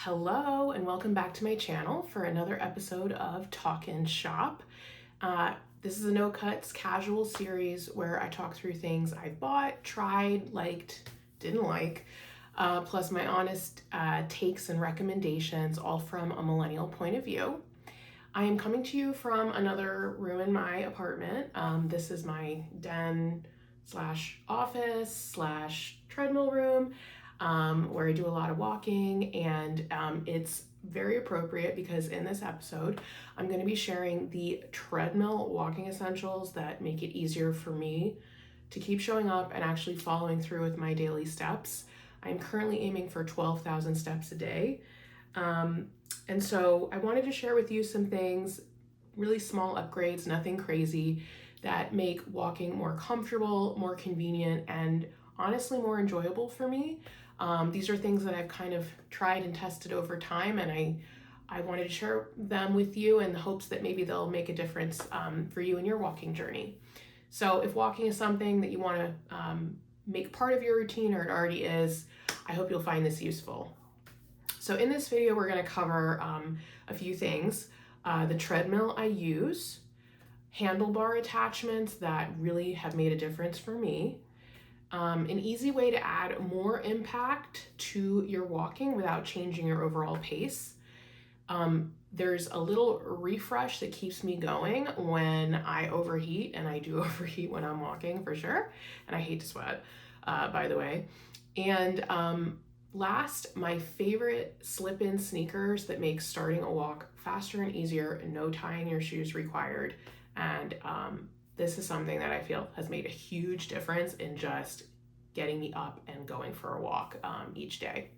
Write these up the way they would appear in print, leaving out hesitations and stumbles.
Hello and welcome back to my channel for another episode of Talk and Shop. This is a no cuts casual series where I talk through things I've bought, tried, liked, didn't like, plus my honest takes and recommendations, all from a millennial point of view. I am coming to you from another room in my apartment. This is my den slash office slash treadmill room. Where I do a lot of walking, and it's very appropriate because in this episode I'm going to be sharing the treadmill walking essentials that make it easier for me to keep showing up and actually following through with my daily steps. I'm currently aiming for 12,000 steps a day, and so I wanted to share with you some things, really small upgrades, nothing crazy, that make walking more comfortable, more convenient, and honestly more enjoyable for me. These are things that I've kind of tried and tested over time, and I wanted to share them with you in the hopes that maybe they'll make a difference for you in your walking journey. So if walking is something that you want to make part of your routine, or it already is, I hope you'll find this useful. So in this video, we're going to cover a few things. The treadmill I use, handlebar attachments that really have made a difference for me, an easy way to add more impact to your walking without changing your overall pace. There's a little refresh that keeps me going when I overheat, and I do overheat when I'm walking for sure, and I hate to sweat, by the way. And last, my favorite slip-in sneakers that make starting a walk faster and easier, no tying your shoes required. And this is something that I feel has made a huge difference in just getting me up and going for a walk each day.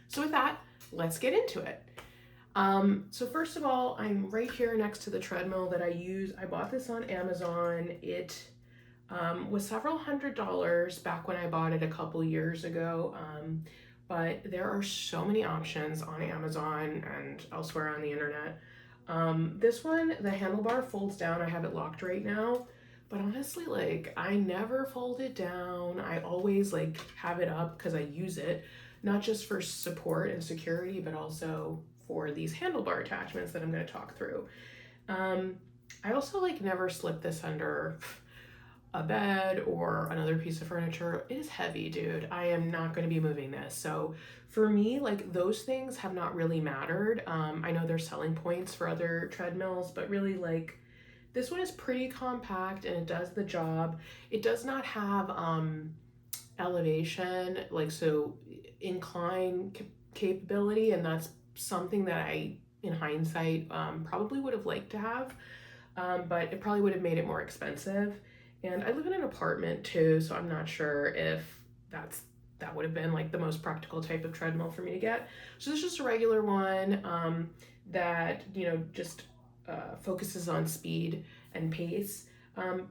So with that, let's get into it. So first of all, I'm right here next to the treadmill that I use. I bought this on Amazon. It was several $100s back when I bought it a couple years ago. But there are so many options on Amazon and elsewhere on the internet. This one, the handlebar folds down. I have it locked right now, but honestly, like, I never fold it down. I always like have it up because I use it, not just for support and security, but also for these handlebar attachments that I'm going to talk through. I also like never slip this under a bed or another piece of furniture. It is heavy, dude. I am not going to be moving this. So for me, like, those things have not really mattered. I know there's selling points for other treadmills, but really, like, this one is pretty compact and it does the job. It does not have elevation, like, so incline capability, and that's something that I, in hindsight, probably would have liked to have, but it probably would have made it more expensive. And I live in an apartment too, so I'm not sure if that would have been like the most practical type of treadmill for me to get. So this is just a regular one that, you know, just focuses on speed and pace.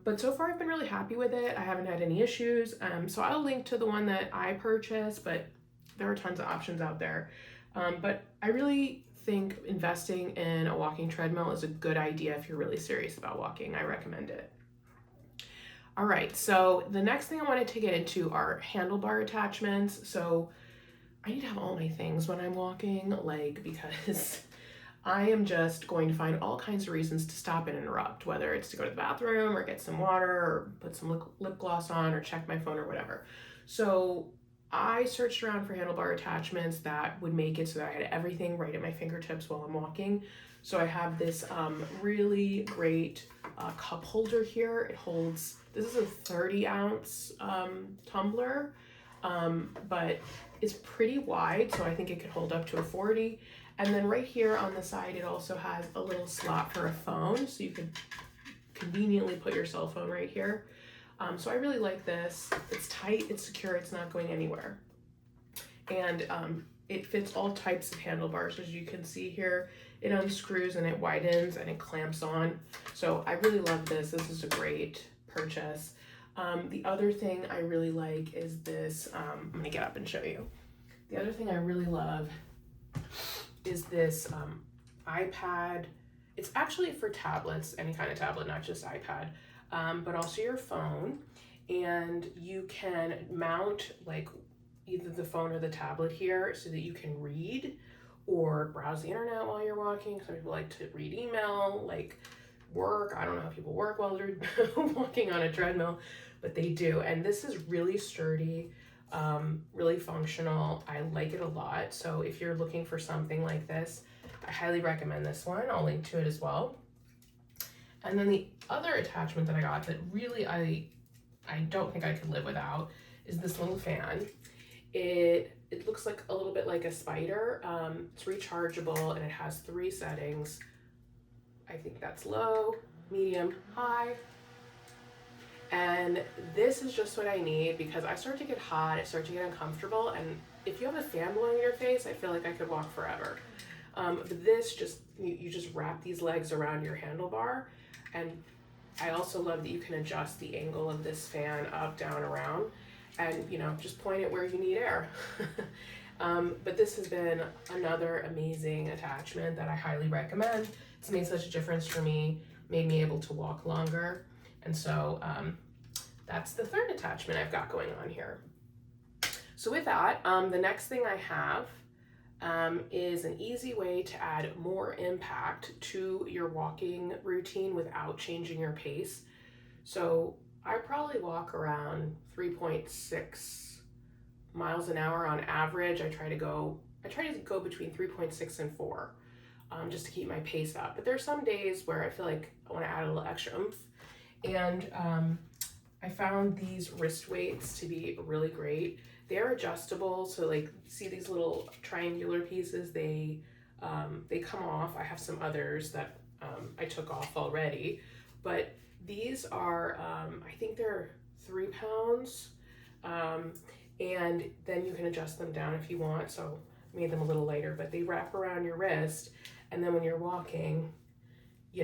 But so far I've been really happy with it. I haven't had any issues. So I'll link to the one that I purchased, but there are tons of options out there. But I really think investing in a walking treadmill is a good idea if you're really serious about walking. I recommend it. All right, so the next thing I wanted to get into are handlebar attachments. So I need to have all my things when I'm walking, like, because I am just going to find all kinds of reasons to stop and interrupt, whether it's to go to the bathroom or get some water or put some lip gloss on or check my phone or whatever. So I searched around for handlebar attachments that would make it so that I had everything right at my fingertips while I'm walking. So I have this really great cup holder here. It holds, this is a 30-ounce tumbler, but it's pretty wide, so I think it could hold up to a 40. And then right here on the side, it also has a little slot for a phone, so you could conveniently put your cell phone right here. So I really like this. It's tight, it's secure, it's not going anywhere. And it fits all types of handlebars, as you can see here. It unscrews and it widens and it clamps on. So I really love this. This is a great purchase. The other thing I really like is this. I'm gonna get up and show you. The other thing I really love is this iPad. It's actually for tablets, any kind of tablet, not just iPad, but also your phone. And you can mount like either the phone or the tablet here so that you can read or browse the internet while you're walking. Some people like to read email, like work. I don't know how people work while they're walking on a treadmill, but they do. And this is really sturdy, really functional. I like it a lot. So if you're looking for something like this, I highly recommend this one. I'll link to it as well. And then the other attachment that I got that really I don't think I could live without is this little fan. It looks like a little bit like a spider. It's rechargeable and it has 3 settings. I think that's low, medium, high. And this is just what I need because I start to get hot, I start to get uncomfortable, and if you have a fan blowing in your face, I feel like I could walk forever. But this just, you just wrap these legs around your handlebar, and I also love that you can adjust the angle of this fan up, down, around, and just point it where you need air. But this has been another amazing attachment that I highly recommend. It's made such a difference for me, made me able to walk longer. And so that's the third attachment I've got going on here. So with that, the next thing I have is an easy way to add more impact to your walking routine without changing your pace. So I probably walk around 3.6 miles an hour on average. I try to go between 3.6 and 4, just to keep my pace up. But there's some days where I feel like I want to add a little extra oomph. And I found these wrist weights to be really great. They're adjustable, so like, see these little triangular pieces, they come off. I have some others that I took off already, but these are, I think they're 3 pounds, and then you can adjust them down if you want, so I made them a little lighter, but they wrap around your wrist, and then when you're walking, you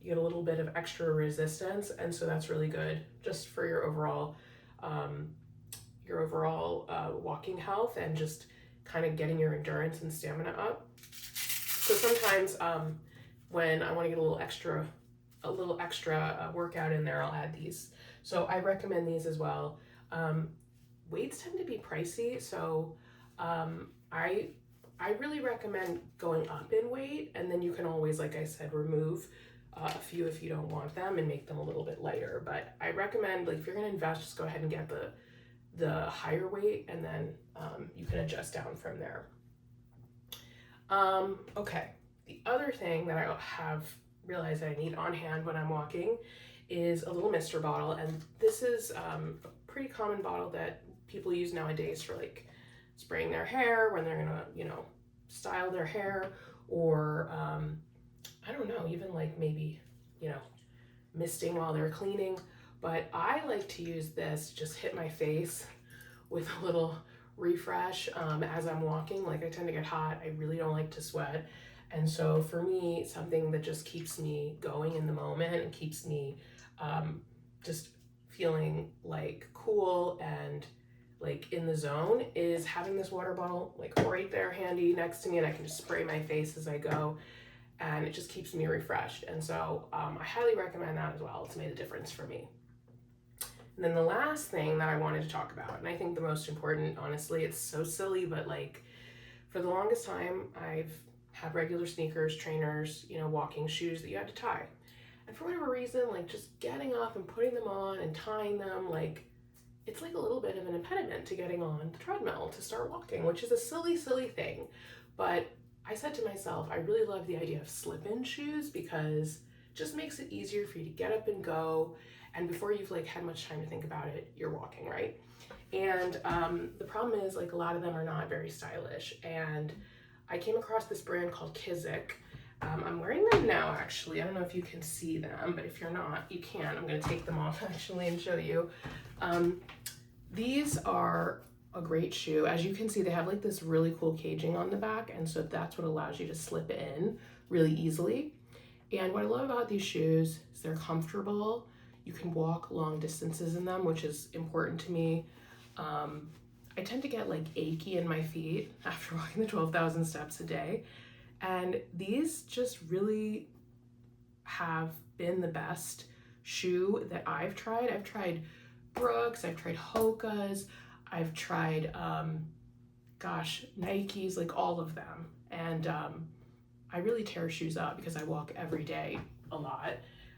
get a little bit of extra resistance, and so that's really good just for your overall walking health and just kind of getting your endurance and stamina up. So sometimes when I want to get a little extra workout in there, I'll add these. So I recommend these as well. Weights tend to be pricey, so I really recommend going up in weight, and then you can always, like I said, remove a few if you don't want them and make them a little bit lighter. But I recommend, like, if you're going to invest, just go ahead and get the higher weight, and then you can adjust down from there. Okay, the other thing that I have realized that I need on hand when I'm walking is a little mister bottle, and this is a pretty common bottle that people use nowadays for like spraying their hair when they're gonna style their hair, or I don't know, even like maybe misting while they're cleaning. But I like to use this, just hit my face with a little refresh as I'm walking. Like, I tend to get hot, I really don't like to sweat, and so for me, something that just keeps me going in the moment and keeps me just feeling like cool and like in the zone is having this water bottle like right there handy next to me, and I can just spray my face as I go, and it just keeps me refreshed. And so I highly recommend that as well. It's made a difference for me. And then the last thing that I wanted to talk about, and I think the most important, honestly, it's so silly, but like, for the longest time, I've had regular sneakers, trainers, walking shoes that you had to tie. And for whatever reason, like, just getting up and putting them on and tying them, like, it's like a little bit of an impediment to getting on the treadmill to start walking, which is a silly, silly thing. But I said to myself, I really love the idea of slip-in shoes because it just makes it easier for you to get up and go. And before you've like had much time to think about it, you're walking, right? And the problem is, like, a lot of them are not very stylish. And I came across this brand called Kizik. I'm wearing them now, actually. I don't know if you can see them, but if you're not, you can. I'm gonna take them off actually and show you. These are a great shoe. As you can see, they have like this really cool caging on the back, and so that's what allows you to slip in really easily. And what I love about these shoes is they're comfortable. You can walk long distances in them, which is important to me. I tend to get like achy in my feet after walking the 12,000 steps a day. And these just really have been the best shoe that I've tried. I've tried Brooks, I've tried Hoka's, I've tried, gosh, Nikes, like all of them. And I really tear shoes up because I walk every day a lot.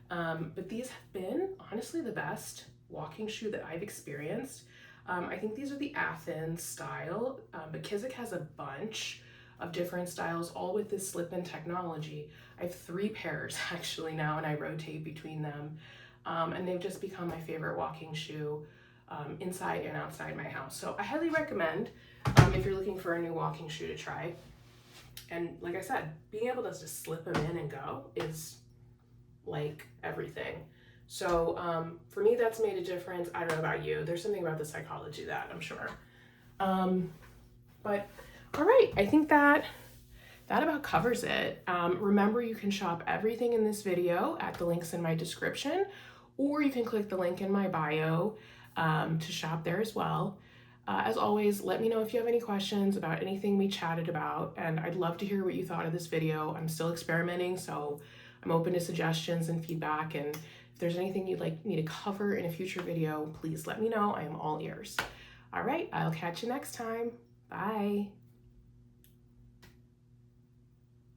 But these have been honestly the best walking shoe that I've experienced. I think these are the Athens style, but Kizik has a bunch of different styles, all with this slip-in technology. I have 3 pairs actually now, and I rotate between them. And they've just become my favorite walking shoe inside and outside my house. So I highly recommend if you're looking for a new walking shoe to try. And like I said, being able to just slip them in and go is like everything. So for me, that's made a difference. I don't know about you. There's something about the psychology of that, I'm sure. But all right, I think that about covers it. Remember, you can shop everything in this video at the links in my description, or you can click the link in my bio to shop there as well. As always, let me know if you have any questions about anything we chatted about, and I'd love to hear what you thought of this video. I'm still experimenting, so I'm open to suggestions and feedback, and if there's anything you'd like me to cover in a future video, please let me know. I am all ears. All right, I'll catch you next time. Bye.